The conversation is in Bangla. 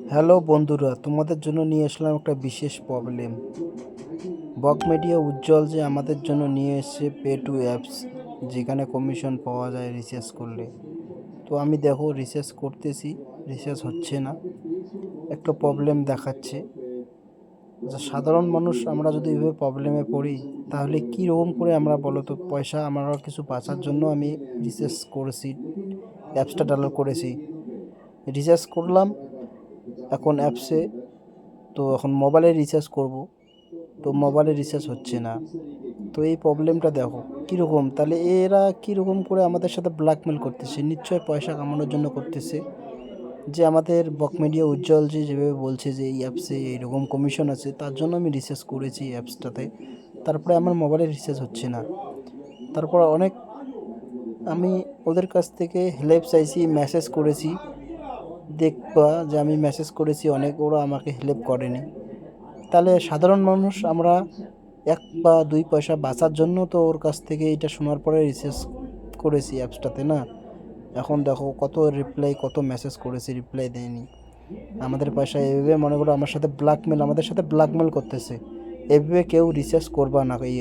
হ্যালো বন্ধুরা, তোমাদের জন্য নিয়ে আসলাম একটা বিশেষ প্রবলেম। বক মিডিয়া উজ্জ্বল যে আমাদের জন্য নিয়ে এসেছে পে টু অ্যাপস, যেখানে কমিশন পাওয়া যায় রিচার্জ করলে। তো আমি দেখো রিচার্জ করতেছি, রিচার্জ হচ্ছে না, একটা প্রবলেম দেখাচ্ছে। সাধারণ মানুষ আমরা যদি এভাবে প্রবলেমে পড়ি, তাহলে কী রকম করে আমরা বলো তো পয়সা আমরা কিছু বাঁচার জন্য আমি রিচার্জ করেছি, অ্যাপসটা ডাউনলোড করেছি, রিচার্জ করলাম এখন অ্যাপসে। তো এখন মোবাইলে রিচার্জ করব, তো মোবাইলে রিচার্জ হচ্ছে না। তো এই প্রবলেমটা দেখো কীরকম, তাহলে এরা কীরকম করে আমাদের সাথে ব্ল্যাকমেল করতেছে, নিশ্চয়ই পয়সা কামানোর জন্য করতেছে। যে আমাদের বক মিডিয়া উজ্জ্বল যে যেভাবে বলছে যে এই অ্যাপসে এইরকম কমিশন আছে, তার জন্য আমি রিচার্জ করেছি অ্যাপসটাতে, তারপরে আমার মোবাইলে রিচার্জ হচ্ছে না। তারপর অনেক আমি ওদের কাছ থেকে হেল্প চাইছি, মেসেজ করেছি, দেখবা যে আমি মেসেজ করেছি অনেক, ওরা আমাকে হেল্প করেনি। তাহলে সাধারণ মানুষ আমরা 1 বা 2 পয়সা বাঁচার জন্য তো ওর কাছ থেকে এটা শোনার পরে রিচার্জ করেছি অ্যাপসটাতে না। এখন দেখো কত রিপ্লাই, কত মেসেজ করেছি, রিপ্লাই দেয়নি। আমাদের পয়সা এভাবে মনে করো আমাদের সাথে ব্ল্যাকমেল করতেছে। এভাবে কেউ রিচার্জ করবা না এই